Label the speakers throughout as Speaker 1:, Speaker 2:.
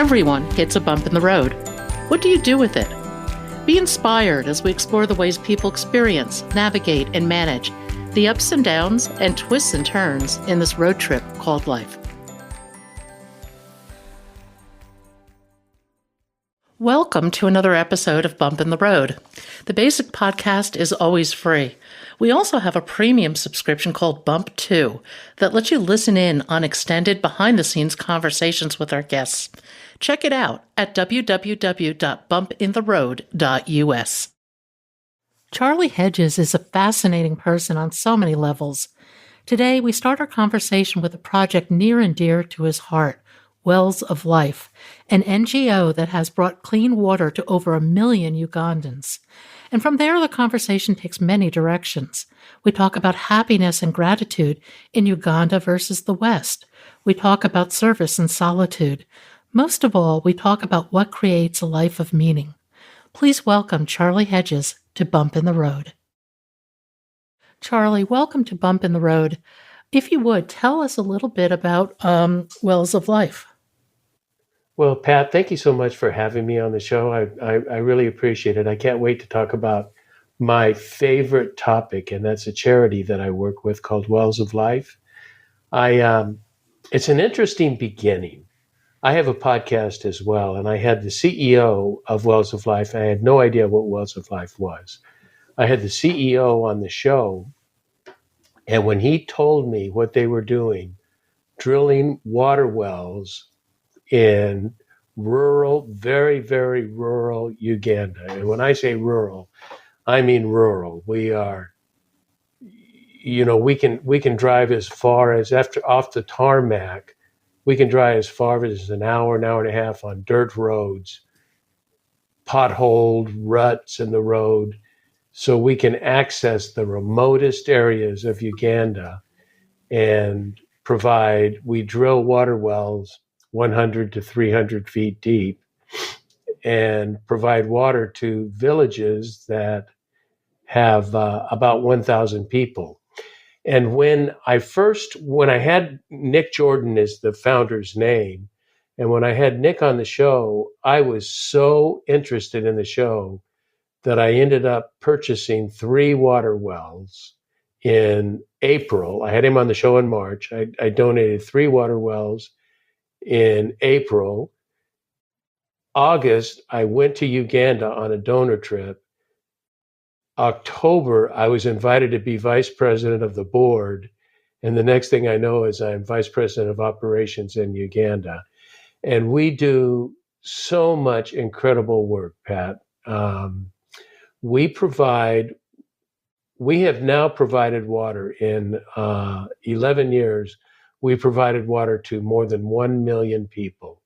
Speaker 1: Everyone hits a bump in the road. What do you do with it? Be inspired as we explore the ways people experience, navigate, and manage the ups and downs and twists and turns in this road trip called life. Welcome to another episode of Bump in the Road. The basic podcast is always free. We also have a premium subscription called Bump 2 that lets you listen in on extended behind-the-scenes conversations with our guests. Check it out at www.bumpintheroad.us. Charlie Hedges is a fascinating person on so many levels. Today, we start our conversation with a project near and dear to his heart, Wells of Life, an NGO that has brought clean water to over 1 million Ugandans. And from there, the conversation takes many directions. We talk about happiness and gratitude in Uganda versus the West. We talk about service and solitude. Most of all, we talk about what creates a life of meaning. Please welcome Charlie Hedges to Bump in the Road. Charlie, welcome to Bump in the Road. If you would, tell us a little bit about Wells of Life.
Speaker 2: Well, Pat, thank you so much for having me on the show. I really appreciate it. I can't wait to talk about my favorite topic, and that's a charity that I work with called Wells of Life. It's an interesting beginning. I have a podcast as well, and I had the CEO of Wells of Life. I had no idea what Wells of Life was. I had the CEO on the show, and when he told me what they were doing, drilling water wells in rural, very, very rural Uganda. And when I say rural, I mean rural. We are, we can drive as far as off the tarmac. We can drive as far as an hour and a half on dirt roads, potholed ruts in the road, so we can access the remotest areas of Uganda and we drill water wells 100 to 300 feet deep and provide water to villages that have about 1,000 people. And when I had Nick Jordan is the founder's name, and when I had Nick on the show, I was so interested in the show that I ended up purchasing 3 water wells in April. I had him on the show in March. I donated 3 water wells in April. August, I went to Uganda on a donor trip. October, I was invited to be vice president of the board. And the next thing I know is I'm vice president of operations in Uganda. And we do so much incredible work, Pat. We have now provided water in 11 years. We provided water to more than 1 million people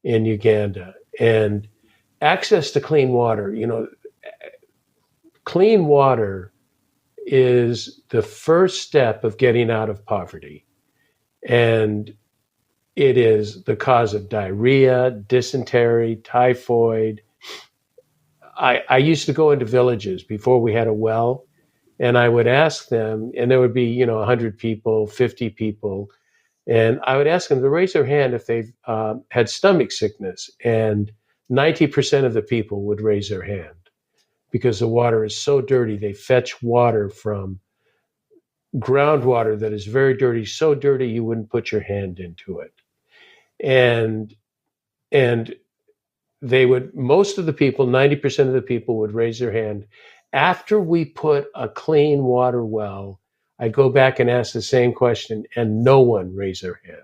Speaker 2: in Uganda. And access to clean water, clean water is the first step of getting out of poverty. And it is the cause of diarrhea, dysentery, typhoid. I used to go into villages before we had a well, and I would ask them, and there would be, 100 people, 50 people, and I would ask them to raise their hand if they've had stomach sickness, and 90% of the people would raise their hand because the water is so dirty. They fetch water from groundwater that is very dirty, so dirty you wouldn't put your hand into it. And most of the people, 90% of the people would raise their hand. After we put a clean water well, I go back and ask the same question, and no one raised their hand.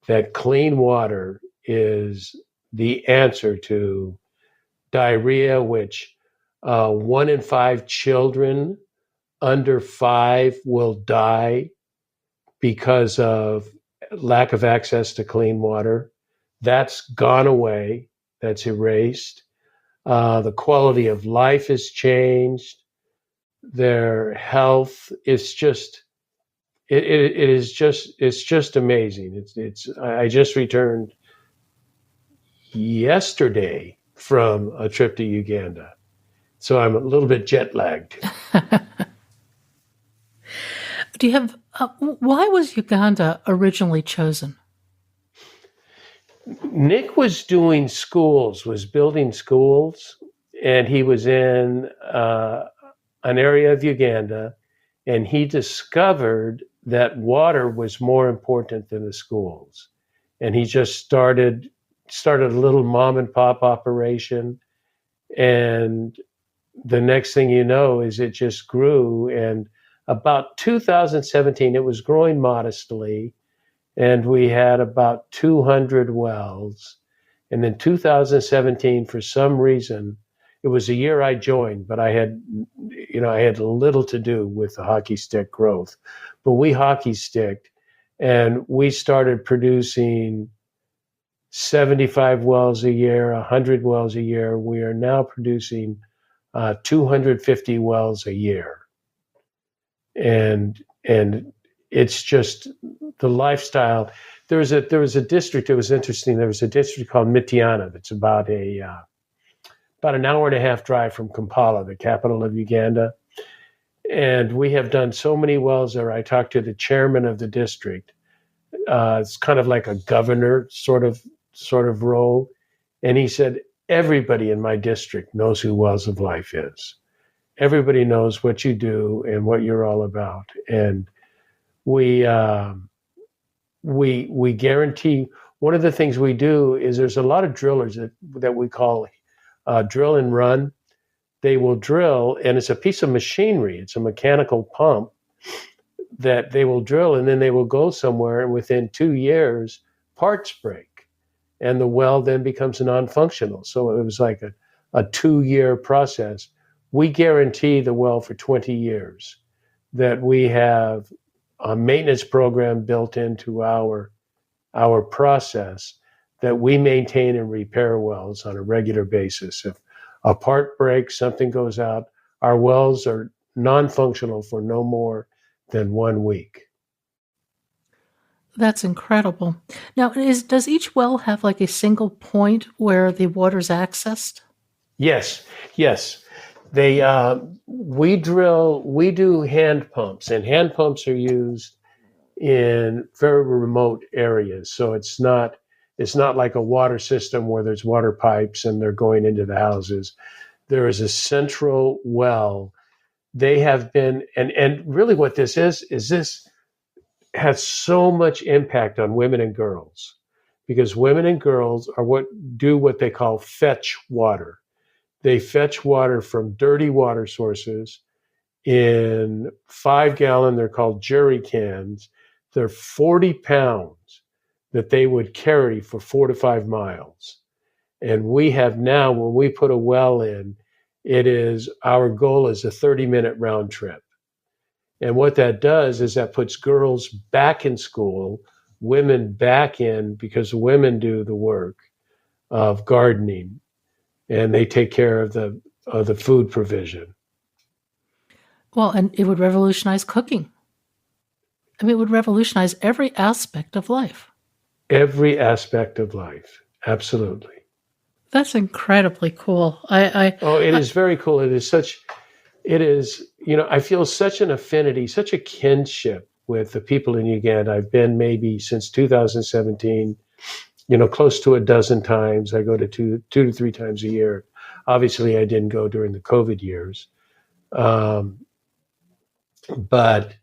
Speaker 2: That clean water is the answer to diarrhea, which 1 in 5 children under 5 will die because of lack of access to clean water. That's gone away. That's erased. The quality of life has changed. Their health is just, it's just amazing. I just returned yesterday from a trip to Uganda, so I'm a little bit jet lagged.
Speaker 1: Do you have, why was Uganda originally chosen?
Speaker 2: Nick was doing schools, was building schools, and he was in an area of Uganda, and he discovered that water was more important than the schools. And he just started a little mom and pop operation, and the next thing you know is it just grew. And about 2017, it was growing modestly, and we had about 200 wells. And then 2017, for some reason, it was a year I joined, but I had little to do with the hockey stick growth. But we hockey sticked, and we started producing 75 wells a year, 100 wells a year. We are now producing 250 wells a year, and it's just the lifestyle. There was a district. It was interesting. There was a district called Mityana that's about an hour and a half drive from Kampala, the capital of Uganda. And we have done so many wells there. I talked to the chairman of the district. It's kind of like a governor sort of role, and he said everybody in my district knows who Wells of Life is. Everybody knows what you do and what you're all about, and we guarantee. One of the things we do is there's a lot of drillers that we call drill and run. They will drill, and it's a piece of machinery. It's a mechanical pump that they will drill, and then they will go somewhere, and within 2 years, parts break, and the well then becomes non-functional. So it was like a 2-year process. We guarantee the well for 20 years, that we have a maintenance program built into our process, that we maintain and repair wells on a regular basis. If a part breaks, something goes out, our wells are non-functional for no more than 1 week.
Speaker 1: That's incredible. Now, does each well have like a single point where the water's accessed?
Speaker 2: Yes. We do hand pumps, and hand pumps are used in very remote areas. So it's not like a water system where there's water pipes and they're going into the houses. There is a central well. They have been, and really what this is this has so much impact on women and girls, because women and girls are what they call fetch water. They fetch water from dirty water sources in 5-gallon, they're called jerry cans. They're 40 pounds that they would carry for 4 to 5 miles. And we have now, when we put a well in, our goal is a 30-minute round trip. And what that does is that puts girls back in school, women back in, because women do the work of gardening, and they take care of the food provision.
Speaker 1: Well, and it would revolutionize cooking. I mean, it would revolutionize every aspect of life.
Speaker 2: Every aspect of life. Absolutely.
Speaker 1: That's incredibly cool.
Speaker 2: It is very cool. I feel such an affinity, such a kinship with the people in Uganda. I've been maybe since 2017, close to a dozen times. I go to two to 3 times a year. Obviously, I didn't go during the COVID years. But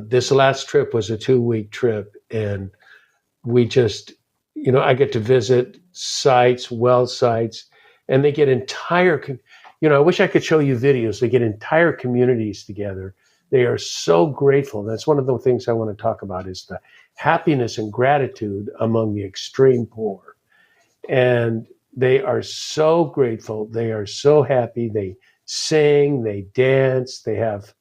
Speaker 2: this last trip was a 2-week trip, and we just, I get to visit sites, well sites, and they get entire, I wish I could show you videos. They get entire communities together. They are so grateful. That's one of the things I want to talk about, is the happiness and gratitude among the extreme poor. And they are so grateful. They are so happy. They sing, they dance, they have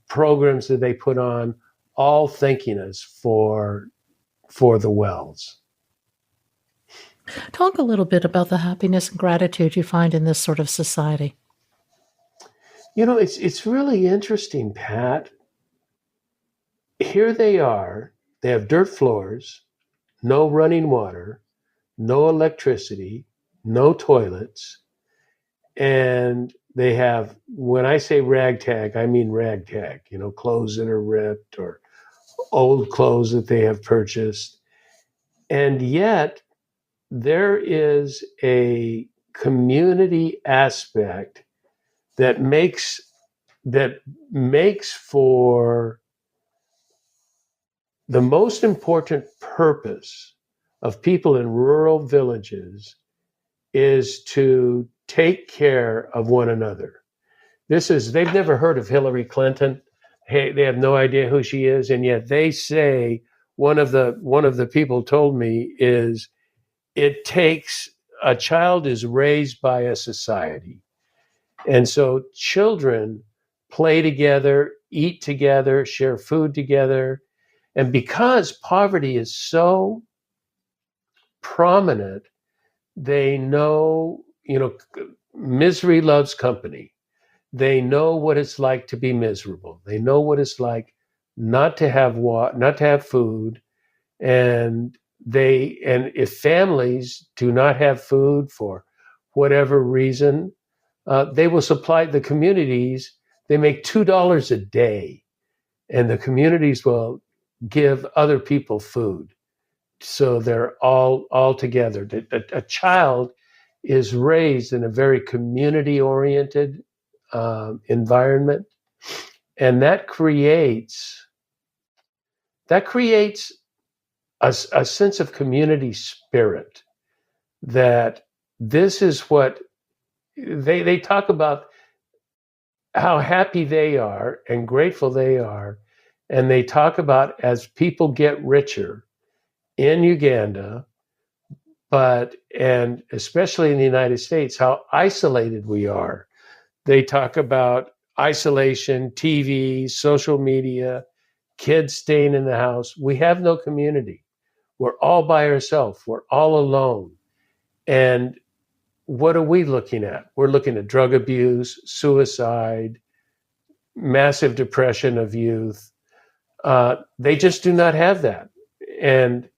Speaker 2: programs that they put on, all thanking us for the wells.
Speaker 1: Talk a little bit about the happiness and gratitude you find in this sort of society.
Speaker 2: It's really interesting, Pat. Here they are. They have dirt floors, no running water, no electricity, no toilets, and they have, when I say ragtag, I mean ragtag, clothes that are ripped or old clothes that they have purchased. And yet there is a community aspect that makes for the most important purpose of people in rural villages is to take care of one another. They've never heard of Hillary Clinton. Hey, they have no idea who she is, and yet they say one of the people told me is it takes a child is raised by a society. And so children play together, eat together, share food together. And because poverty is so prominent, they know, misery loves company. They know what it's like to be miserable. They know what it's like not to have not to have food, and if families do not have food for whatever reason, they will supply the communities. They make $2 a day, and the communities will give other people food. So they're all together. A child is raised in a very community-oriented environment, and that creates a sense of community spirit. That this is what they talk about, how happy they are and grateful they are, and they talk about as people get richer in Uganda, and especially in the United States, how isolated we are. They talk about isolation, TV, social media, kids staying in the house. We have no community. We're all by ourselves. We're all alone. And what are we looking at? We're looking at drug abuse, suicide, massive depression of youth. They just do not have that. And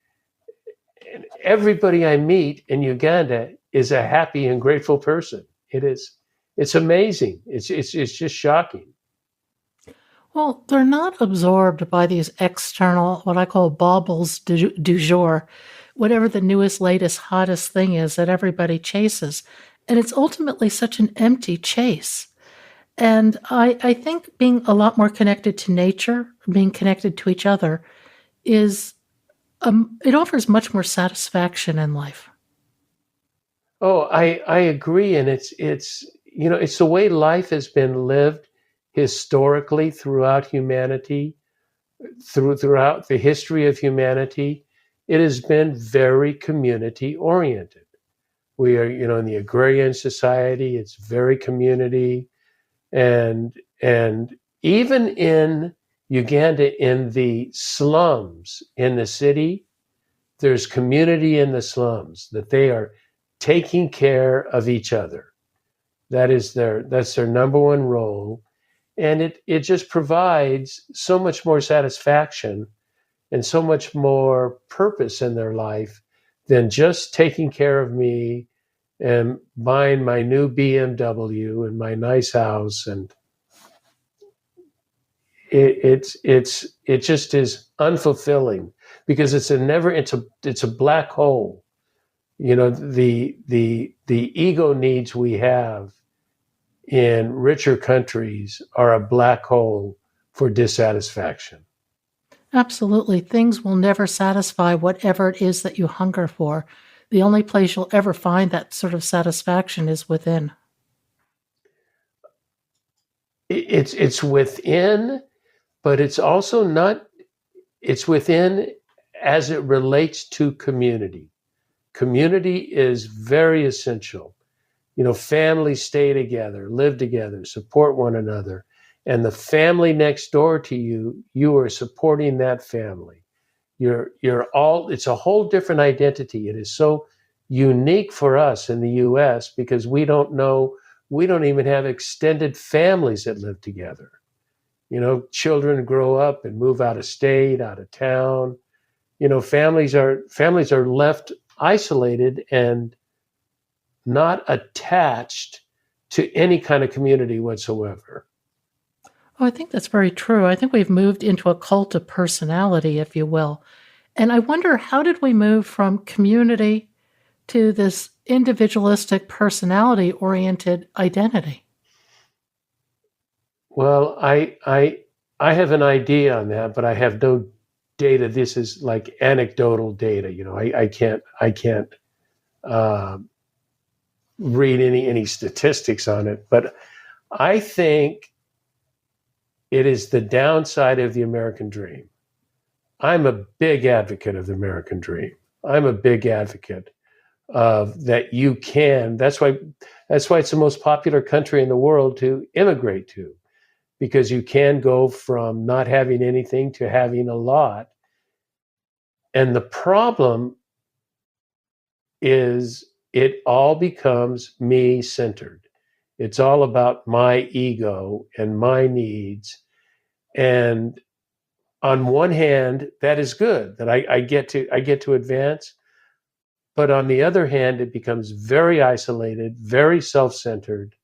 Speaker 2: everybody I meet in Uganda is a happy and grateful person. It's amazing. It's just shocking.
Speaker 1: Well, they're not absorbed by these external, what I call baubles du jour, whatever the newest, latest, hottest thing is that everybody chases. And it's ultimately such an empty chase. And I think being a lot more connected to nature, being connected to each other, it offers much more satisfaction in life.
Speaker 2: Oh, I agree, and it's the way life has been lived historically throughout humanity, throughout the history of humanity. It has been very community oriented. We are, in the agrarian society, it's very community, and even in Uganda, in the slums in the city, there's community in the slums that they are taking care of each other. That's their number one role. And it just provides so much more satisfaction and so much more purpose in their life than just taking care of me and buying my new BMW and my nice house. And it just is unfulfilling because it's a black hole. The ego needs we have in richer countries are a black hole for dissatisfaction.
Speaker 1: Absolutely. Things will never satisfy whatever it is that you hunger for. The only place you'll ever find that sort of satisfaction is within.
Speaker 2: It's within, but it's also not. It's within as it relates to community. Community is very essential. Families stay together, live together, support one another. And the family next door to you, you are supporting that family. It's a whole different identity. It is so unique for us in the US because we don't even have extended families that live together. Children grow up and move out of state, out of town. Families are left isolated and not attached to any kind of community whatsoever.
Speaker 1: Oh, I think that's very true. I think we've moved into a cult of personality, if you will. And I wonder, how did we move from community to this individualistic, personality oriented identity?
Speaker 2: Well, I have an idea on that, but I have no data. This is like anecdotal data. I can't uh, read any statistics on it. But I think it is the downside of the American dream. I'm a big advocate of the American dream. I'm a big advocate of that you can. That's why it's the most popular country in the world to immigrate to, because you can go from not having anything to having a lot. And the problem is it all becomes me centered. It's all about my ego and my needs. And on one hand, that is good that I get to advance. But on the other hand, it becomes very isolated, very self-centered,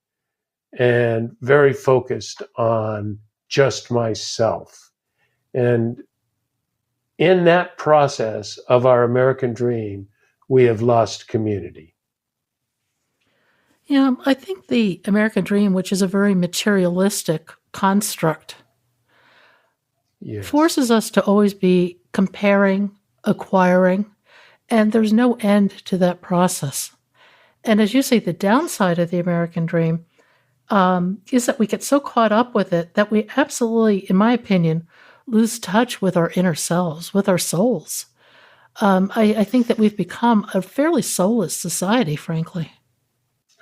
Speaker 2: and very focused on just myself. And in that process of our American dream, we have lost community.
Speaker 1: Yeah, I think the American dream, which is a very materialistic construct,
Speaker 2: Yes.
Speaker 1: forces us to always be comparing, acquiring, and there's no end to that process. And as you say, the downside of the American dream is that we get so caught up with it that we absolutely, in my opinion, lose touch with our inner selves, with our souls. I think that we've become a fairly soulless society, frankly.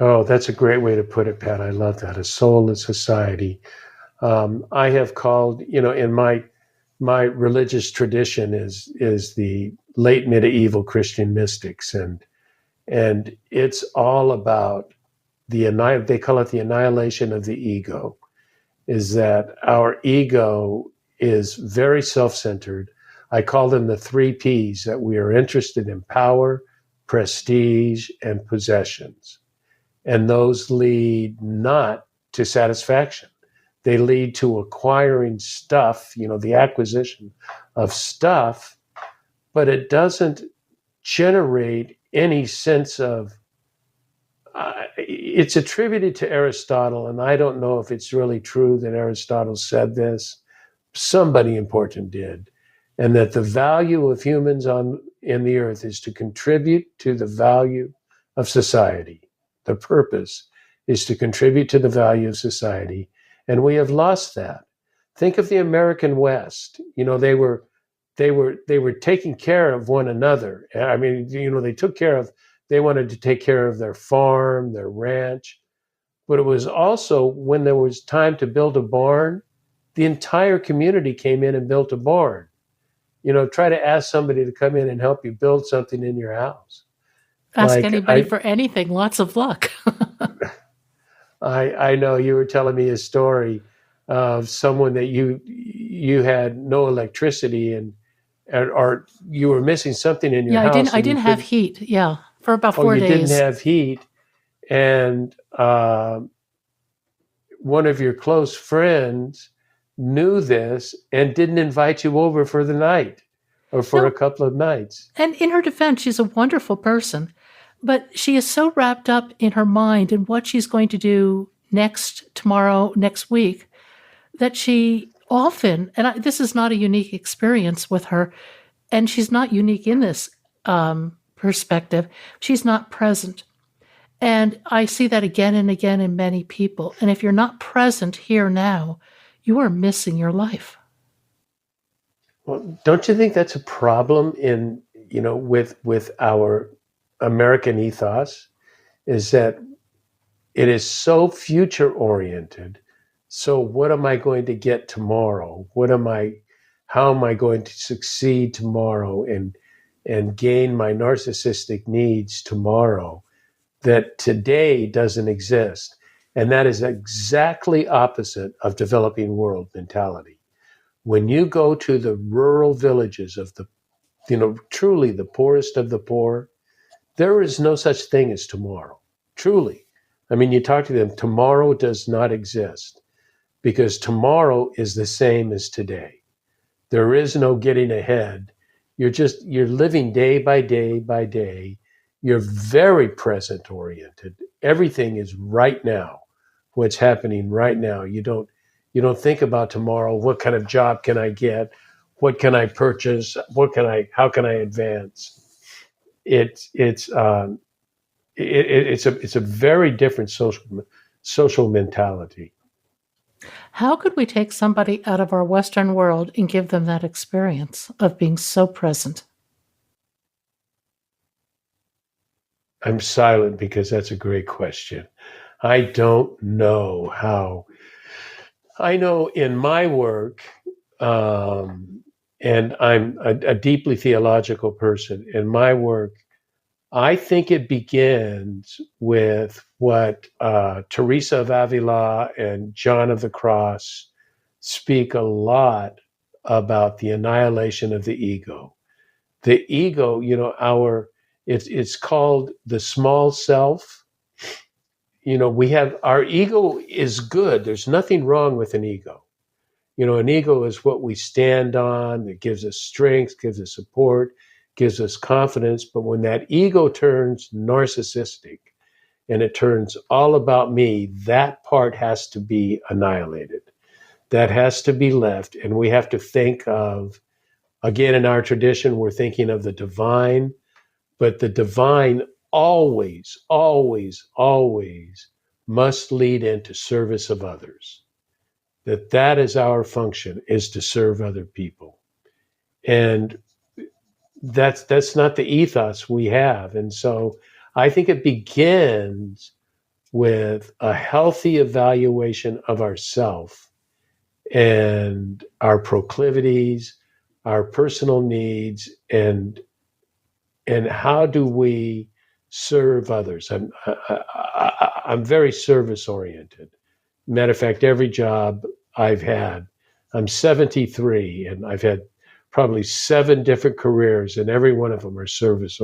Speaker 2: Oh, that's a great way to put it, Pat. I love that. A soulless society. I have called, in my religious tradition is the late medieval Christian mystics, and it's all about they call it the annihilation of the ego. Is that our ego is very self-centered. I call them the 3 Ps, that we are interested in power, prestige, and possessions. And those lead not to satisfaction. They lead to acquiring stuff, the acquisition of stuff, but it doesn't generate any sense of, it's attributed to Aristotle, and I don't know if it's really true that Aristotle said this. Somebody important did. And that the value of humans in the earth is to contribute to the value of society. The purpose is to contribute to the value of society. And we have lost that. Think of the American West. They were taking care of one another. I mean, they wanted to take care of their farm, their ranch. But it was also when there was time to build a barn, the entire community came in and built a barn. Try to ask somebody to come in and help you build something in your house.
Speaker 1: Ask anybody for anything. Lots of luck.
Speaker 2: I know you were telling me a story of someone that you had no electricity or you were missing something in your house.
Speaker 1: I didn't have heat. Yeah, for about 4 days.
Speaker 2: You didn't have heat, and one of your close friends knew this and didn't invite you over for the night or for a couple of nights.
Speaker 1: And in her defense, she's a wonderful person, but she is so wrapped up in her mind and what she's going to do tomorrow, next week, that she often, and this is not a unique experience with her, and she's not unique in this perspective, she's not present. And I see that again and again in many people. And if you're not present here now, you are missing your life.
Speaker 2: Well, don't you think that's a problem with our American ethos? Is that it is so future oriented. So what am I going to get tomorrow? How am I going to succeed tomorrow and gain my narcissistic needs tomorrow, that today doesn't exist? And that is exactly opposite of developing world mentality. When you go to the rural villages of truly the poorest of the poor, there is no such thing as tomorrow. Truly. I mean, you talk to them, tomorrow does not exist, because tomorrow is the same as today. There is no getting ahead. You're living day by day by day. You're very present oriented. Everything is right now, what's happening right now. You don't think about tomorrow. What kind of job can I get? What can I purchase? How can I advance? It's a very different social mentality.
Speaker 1: How could we take somebody out of our Western world and give them that experience of being so present?
Speaker 2: I'm silent because that's a great question. I don't know how. I know in my work, and I'm a deeply theological person. In my work, I think it begins with what Teresa of Avila and John of the Cross speak a lot about: the annihilation of the ego. The ego, it's called the small self. We have our ego is good. There's nothing wrong with an ego. An ego is what we stand on, that gives us strength, gives us support, gives us confidence. But when that ego turns narcissistic and it turns all about me, that part has to be annihilated. That has to be left. And we have to think of, again, in our tradition, we're thinking of the divine, but the divine always, always, always must lead into service of others. That is our function, is to serve other people. And that's not the ethos we have. And so I think it begins with a healthy evaluation of ourself and our proclivities, our personal needs, and how do we serve others. I'm very service oriented. Matter of fact, every job I've had, I'm 73, and I've had probably 7 different careers, and every one of them are service.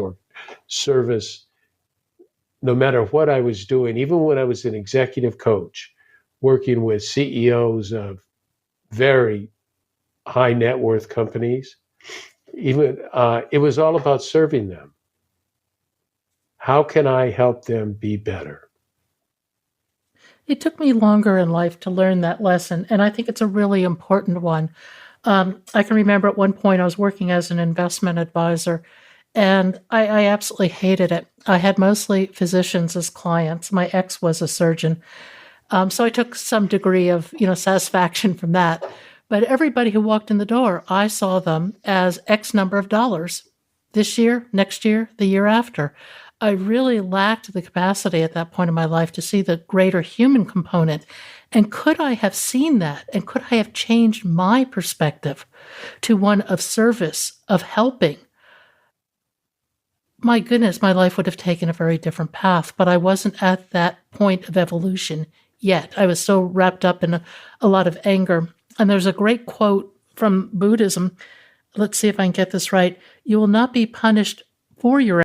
Speaker 2: No matter what I was doing, even when I was an executive coach, working with CEOs of very high net worth companies, even it was all about serving them. How can I help them be better?
Speaker 1: It took me longer in life to learn that lesson, and I think it's a really important one. I can remember at one point I was working as an investment advisor, and I absolutely hated it. I had mostly physicians as clients. My ex was a surgeon, so I took some degree of satisfaction from that. But everybody who walked in the door, I saw them as X number of dollars this year, next year, the year after. I really lacked the capacity at that point in my life to see the greater human component. And could I have seen that? And could I have changed my perspective to one of service, of helping? My goodness, my life would have taken a very different path, but I wasn't at that point of evolution yet. I was so wrapped up in a lot of anger. And there's a great quote from Buddhism. Let's see if I can get this right. You will not be punished for your